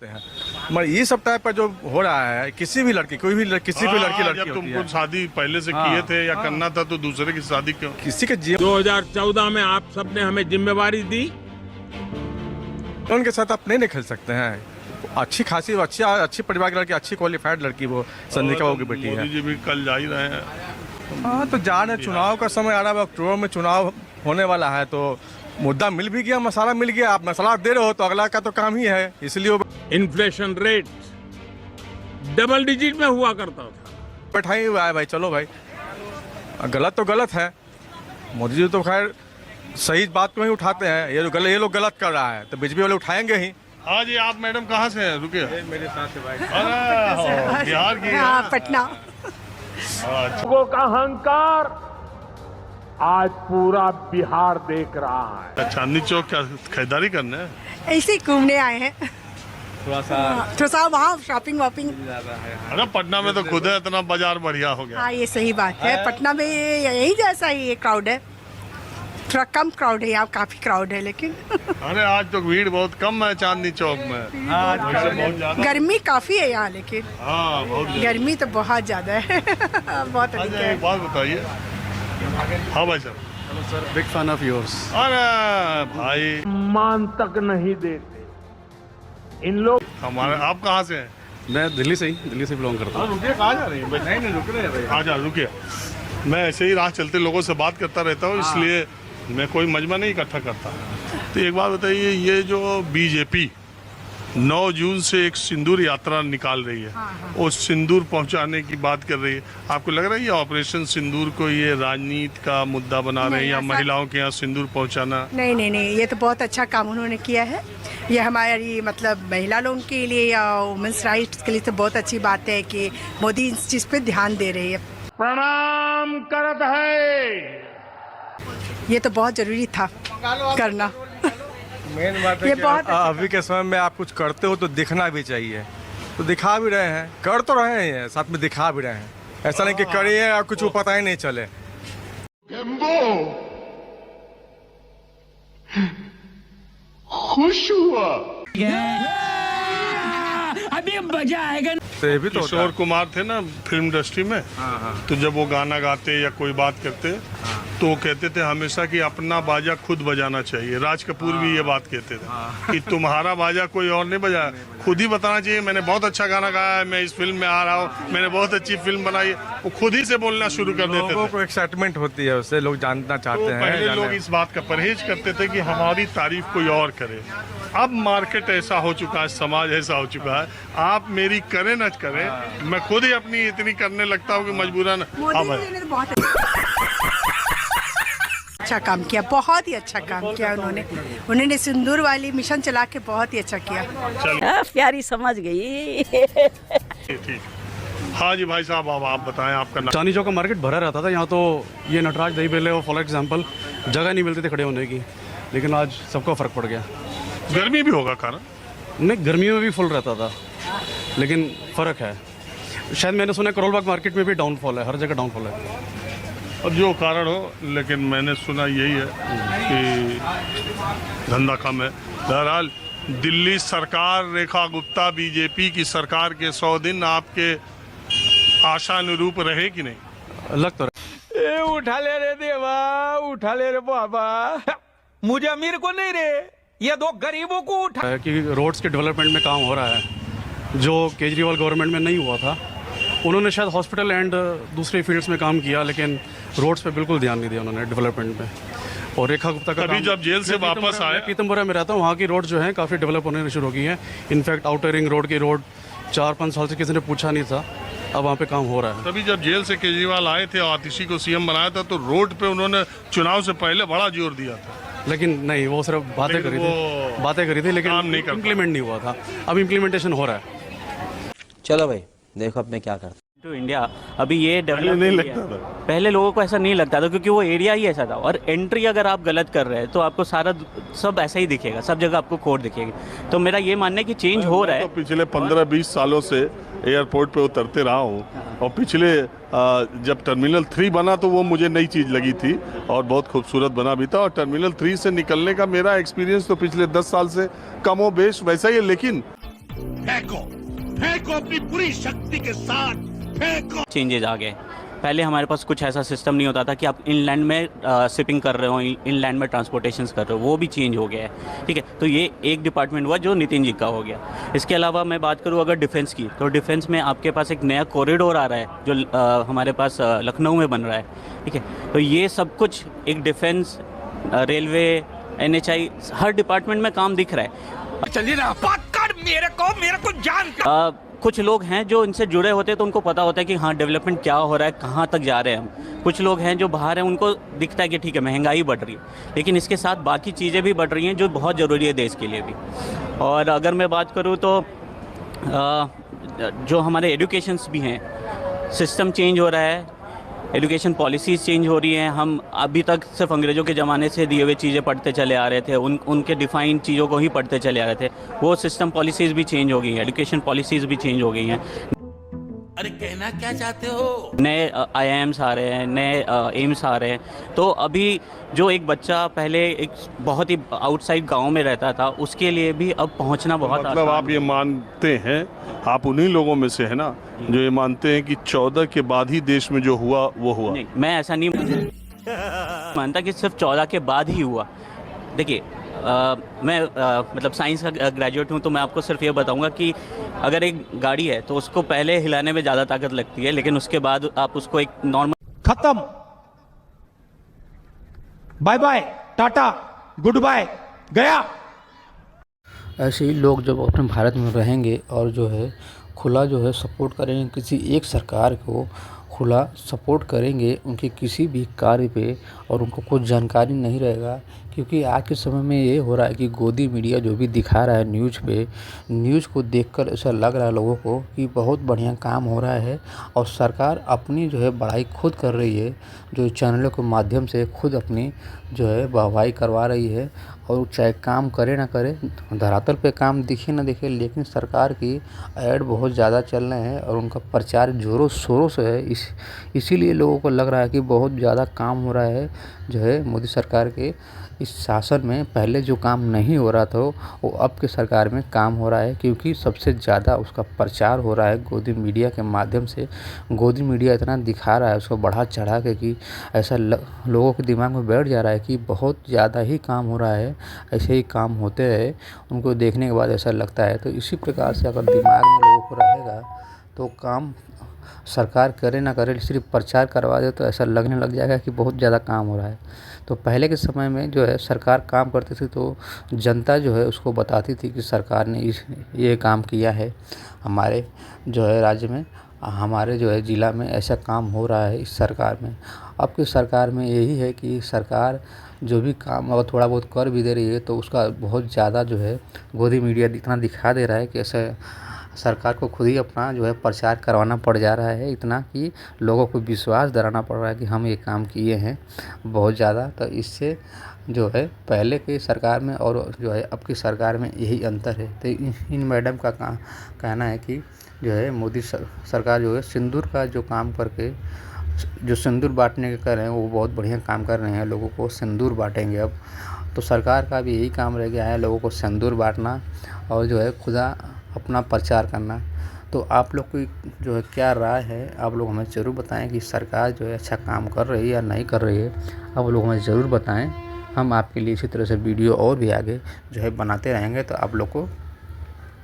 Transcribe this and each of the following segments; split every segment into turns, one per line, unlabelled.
होते हैं, मगर ये सब टाइप का जो हो रहा है किसी भी लड़की कोई भी किसी भी लड़की
जब तुमको शादी पहले से किए थे या करना था तो दूसरे की शादी क्यों?
किसी के जीवन
2014 में आप सबने हमें जिम्मेवारी दी,
उनके साथ आप नहीं खेल सकते हैं। अच्छी खासी अच्छी परिवार की लड़की, अच्छी क्वालिफाइड लड़की, वो संध्या की बेटी है।
मोदी जी भी कल जा ही रहे हैं।
हाँ तो जा रहे, चुनाव का समय आ रहा है, अक्टूबर में चुनाव होने वाला है, तो मुद्दा मिल भी गया, मसाला मिल गया। आप मसाला दे रहे हो तो अगला का तो काम ही है, इसलिए
इन्फ्लेशन रेट डबल डिजिट में हुआ करता था।
बैठाई हुआ है भाई, चलो भाई, गलत तो गलत है। मोदी जी तो खैर सही बात को ही उठाते हैं, ये लोग गलत कर रहा है तो बीजेपी वाले उठाएंगे ही।
हाँ जी, आप मैडम कहाँ से हैं? रुकिए,
मेरे साथ है भाई।
अरे बिहार की?
पटना।
लोगों का अहंकार आज पूरा बिहार देख रहा है।
चांदनी चौक क्या खरीदारी करने?
ऐसे ही घूमने आए हैं,
थोड़ा सा
वहाँ शॉपिंग वॉपिंग।
अरे पटना में तो खुद है, इतना बाजार बढ़िया हो गया।
हाँ ये सही बात है, पटना में यही जैसा ही क्राउड है, थोड़ा कम क्राउड है, यहाँ काफी क्राउड है लेकिन
अरे आज तो भीड़ बहुत कम है चांदनी चौक में। बहुत ज्यादा
गर्मी काफी है यहाँ, लेकिन
हाँ बहुत
गर्मी तो बहुत ज्यादा है बहुत अधिक है।
एक बात बताइए। हाँ भाई साहब।
Hello sir, big fan of yours.
अरे भाई
मान तक नहीं देते इन लोग।
हमारे, आप कहाँ से हैं?
मैं दिल्ली से बिलोंग करता हूँ।
रुकिए, कहाँ जा रही हैं? नहीं रुक रहे। हाँ रुकिए, मैं ऐसे ही राह चलते लोगों से बात करता रहता हूँ, इसलिए मैं कोई मजमा नहीं इकट्ठा करता। तो एक बात बताइए, ये जो बीजेपी 9 जून से एक सिंदूर यात्रा निकाल रही है, वो सिंदूर पहुंचाने की बात कर रही है, आपको लग रहा है ये ऑपरेशन सिंदूर को ये राजनीति का मुद्दा बना रहे हैं या महिलाओं के यहाँ सिंदूर पहुंचाना?
नहीं, ये तो बहुत अच्छा काम उन्होंने किया है। ये हमारी मतलब महिला लोगों के लिए या वुमेन्स राइट्स के लिए तो बहुत अच्छी बात है कि मोदी इस चीज़ पे ध्यान दे रही है।
प्रणाम करत है,
ये तो बहुत जरूरी था करना।
मेन बात है
ये
कि
बहुत
अभी के समय में आप कुछ करते हो तो दिखना भी चाहिए, तो दिखा भी रहे हैं, कर तो रहे हैं, साथ में दिखा भी रहे हैं। ऐसा नहीं कि करिए और कुछ पता ही नहीं चले।
खुश हुआ
अभी मजा आएगा।
तो ये भी तो
किशोर कुमार थे ना फिल्म इंडस्ट्री में, तो जब वो गाना गाते या कोई बात करते तो वो कहते थे हमेशा कि अपना बाजा खुद बजाना चाहिए। राज कपूर भी ये बात कहते थे कि तुम्हारा बाजा कोई और नहीं बजाया, खुद ही बताना चाहिए मैंने बहुत अच्छा गाना गाया है, मैं इस फिल्म में आ रहा हूँ, मैंने बहुत अच्छी फिल्म बनाई है। वो खुद ही से बोलना शुरू कर देते
लोगों
थे।
को एक्साइटमेंट होती है, उससे लोग जानना चाहते
तो
हैं।
पहले लोग इस बात का परहेज करते थे कि हमारी तारीफ कोई और करे। अब मार्केट ऐसा हो चुका है, समाज ऐसा हो चुका है, आप मेरी करें न करें, मैं खुद ही अपनी इतनी करने लगता हूँ कि मजबूरन।
मोदी जी ने बहुत अच्छा काम किया, बहुत ही अच्छा काम किया उन्होंने सिंदूर वाली मिशन चला के बहुत ही अच्छा किया।
प्यारी समझ गई।
ठीक। हाँ जी भाई साहब, अब आप बताएं आपका नाम।
चांदनी चौक का मार्केट भरा रहता था, यहाँ तो ये नटराज दही बेले और फॉर एग्जाम्पल जगह नहीं मिलती थी खड़े होने की, लेकिन आज सबको फ़र्क पड़ गया।
गर्मी भी होगा कारण?
नहीं, गर्मियों में भी फुल रहता था, लेकिन फ़र्क है। शायद मैंने सुना करोल बाग मार्केट में भी डाउनफॉल है, हर जगह डाउनफॉल है।
और जो कारण हो, लेकिन मैंने सुना यही है कि धंधा कम है। बहरहाल दिल्ली सरकार, रेखा गुप्ता, बीजेपी की सरकार के 100 दिन आपके आशानुरूप रहे कि नहीं?
लग तो
ए उठा ले रे देवा, उठा ले रे बाबा, मुझे अमीर को नहीं रे, ये दो गरीबों को उठा।
है कि रोड्स के डेवलपमेंट में काम हो रहा है, जो केजरीवाल गवर्नमेंट में नहीं हुआ था। उन्होंने शायद हॉस्पिटल एंड दूसरे फील्ड्स में काम किया, लेकिन रोड्स पे बिल्कुल ध्यान नहीं दिया उन्होंने डेवलपमेंट में। और रेखा गुप्ता का
अभी जब जेल से वापस आए,
पीतमपुरा में रहता हूँ, वहाँ की रोड जो है काफ़ी डेवलप होने शुरू हो गई है। इनफैक्ट आउटर रिंग रोड की रोड 4-5 साल से किसी ने पूछा नहीं था, अब वहाँ पे काम हो रहा है।
तभी जब जेल से केजरीवाल आए थे और आतिशी को सीएम बनाया था, तो रोड पे उन्होंने चुनाव से पहले बड़ा जोर दिया था।
लेकिन नहीं, वो सिर्फ बातें करी थी, लेकिन इम्प्लीमेंट नहीं हुआ था। अब इम्प्लीमेंटेशन हो रहा है।
चलो भाई, देखो अब मैं क्या करता।
टू इंडिया अभी ये डेवलप नहीं लगता था, पहले लोगों को ऐसा नहीं लगता था क्योंकि वो एरिया ही ऐसा था। और एंट्री अगर आप गलत कर रहे हैं तो आपको सारा सब ऐसा ही दिखेगा, सब जगह आपको कोड दिखेगी। तो मेरा ये मानना है कि चेंज हो रहा है।
तो पिछले 15-20 सालों से एयरपोर्ट पे उतरते रहा हूँ, और पिछले जब टर्मिनल 3 बना तो वो मुझे नई चीज़ लगी थी और बहुत खूबसूरत बना भी था। और टर्मिनल 3 से निकलने का मेरा एक्सपीरियंस तो पिछले 10 साल से कमो बेश वैसा ही है। लेकिन
फेंको फेंको अपनी पूरी शक्ति के साथ फेंको।
चेंजेज आ गए। पहले हमारे पास कुछ ऐसा सिस्टम नहीं होता था कि आप इनलैंड में शिपिंग कर रहे हो, इनलैंड में ट्रांसपोर्टेशंस कर रहे हो, वो भी चेंज हो गया है। ठीक है, तो ये एक डिपार्टमेंट हुआ जो नितिन जी का हो गया। इसके अलावा मैं बात करूँ अगर डिफेंस की, तो डिफेंस में आपके पास एक नया कॉरिडोर आ रहा है जो हमारे पास लखनऊ में बन रहा है। ठीक है, तो ये सब कुछ एक डिफेंस, रेलवे, NHI, हर डिपार्टमेंट में काम दिख रहा है।
चलिए ना, पकड़ मेरे को जान।
कुछ लोग हैं जो इनसे जुड़े होते हैं तो उनको पता होता है कि हाँ डेवलपमेंट क्या हो रहा है, कहाँ तक जा रहे हैं हम। कुछ लोग हैं जो बाहर हैं, उनको दिखता है कि ठीक है महंगाई बढ़ रही है, लेकिन इसके साथ बाकी चीज़ें भी बढ़ रही हैं जो बहुत ज़रूरी है देश के लिए भी। और अगर मैं बात करूँ तो जो हमारे एजुकेशंस भी हैं, सिस्टम चेंज हो रहा है, एजुकेशन पॉलिसीज़ चेंज हो रही हैं। हम अभी तक सिर्फ अंग्रेज़ों के ज़माने से दिए हुए चीज़ें पढ़ते चले आ रहे थे, उनके डिफ़ाइन चीज़ों को ही पढ़ते चले आ रहे थे। वो सिस्टम पॉलिसीज़ भी चेंज हो गई हैं, एजुकेशन पॉलिसीज़ भी चेंज हो गई हैं।
अरे कहना क्या चाहते हो?
नए IIMs आ रहे हैं, नए एम्स आ रहे हैं। तो अभी जो एक बच्चा पहले एक बहुत ही आउटसाइड गांव में रहता था, उसके लिए भी अब पहुंचना बहुत
मतलब
आसान
आप ये मानते हैं, आप उन्हीं लोगों में से है ना जो ये मानते हैं कि 14 के बाद ही देश में जो हुआ वो हुआ?
नहीं, मैं ऐसा नहीं मानता कि सिर्फ 14 के बाद ही हुआ। देखिए मैं मतलब साइंस का ग्रेजुएट हूँ, तो मैं आपको सिर्फ ये बताऊंगा कि अगर एक गाड़ी है तो उसको पहले हिलाने में ज़्यादा ताकत लगती है, लेकिन उसके बाद आप उसको एक नॉर्मल
खत्म, बाय बाय, टाटा, गुड बाय, गया।
ऐसे ही लोग जब अपने भारत में रहेंगे और जो है खुला जो है सपोर्ट करेंगे, किसी एक सरकार को खुला सपोर्ट करेंगे उनके किसी भी कार्य पे, और उनको कुछ जानकारी नहीं रहेगा। क्योंकि आज के समय में ये हो रहा है कि गोदी मीडिया जो भी दिखा रहा है न्यूज़ पे, न्यूज़ को देखकर ऐसा लग रहा है लोगों को कि बहुत बढ़िया काम हो रहा है, और सरकार अपनी जो है बड़ाई खुद कर रही है, जो चैनलों के माध्यम से खुद अपनी जो है वाहवाही करवा रही है। और चाहे काम करे ना करे, धरातल पे काम दिखे ना दिखे, लेकिन सरकार की ऐड बहुत ज़्यादा चल रहे हैं और उनका प्रचार ज़ोरों शोरों से है। इसीलिए लोगों को लग रहा है कि बहुत ज़्यादा काम हो रहा है जो है मोदी सरकार के इस शासन में। पहले जो काम नहीं हो रहा था वो अब के सरकार में काम हो रहा है, क्योंकि सबसे ज़्यादा उसका प्रचार हो रहा है गोदी मीडिया के माध्यम से। गोदी मीडिया इतना दिखा रहा है उसको बढ़ा चढ़ा के कि ऐसा लोगों के दिमाग में बैठ जा रहा है कि बहुत ज़्यादा ही काम हो रहा है, ऐसे ही काम होते रहे। उनको देखने के बाद ऐसा लगता है। तो इसी प्रकार से अगर दिमाग में लोगों को रहेगा तो काम सरकार करे ना करे, सिर्फ प्रचार करवा दे तो ऐसा लगने लग जाएगा कि बहुत ज़्यादा काम हो रहा है। तो पहले के समय में जो है सरकार काम करती थी तो जनता जो है उसको बताती थी कि सरकार ने ये काम किया है, हमारे जो है राज्य में, हमारे जो है ज़िला में ऐसा काम हो रहा है इस सरकार में। अब की सरकार में यही है कि सरकार जो भी काम अगर थोड़ा बहुत कर भी दे रही है तो उसका बहुत ज़्यादा जो है गोदी मीडिया इतना दिखा दे रहा है कि ऐसे सरकार को खुद ही अपना जो है प्रचार करवाना पड़ जा रहा है, इतना कि लोगों को विश्वास दिलाना पड़ रहा है कि हम ये काम किए हैं बहुत ज़्यादा। तो इससे जो है पहले की सरकार में और जो है अब की सरकार में यही अंतर है। तो इन मैडम का कहना है कि जो है मोदी सरकार जो है सिंदूर का जो काम करके जो सिंदूर बांटने के कर रहे हैं वो बहुत बढ़िया काम कर रहे हैं, लोगों को सिंदूर बांटेंगे अब। तो सरकार का भी यही काम रह गया है, लोगों को सिंदूर बांटना और जो है खुदा अपना प्रचार करना। तो आप लोग की जो है क्या राय है, आप लोग हमें ज़रूर बताएं कि सरकार जो है अच्छा काम कर रही है या नहीं कर रही है। आप लोग हमें ज़रूर बताएं, हम आपके लिए इसी तरह से वीडियो और भी आगे जो है बनाते रहेंगे। तो आप लोग को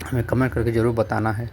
हमें कमेंट करके ज़रूर बताना है।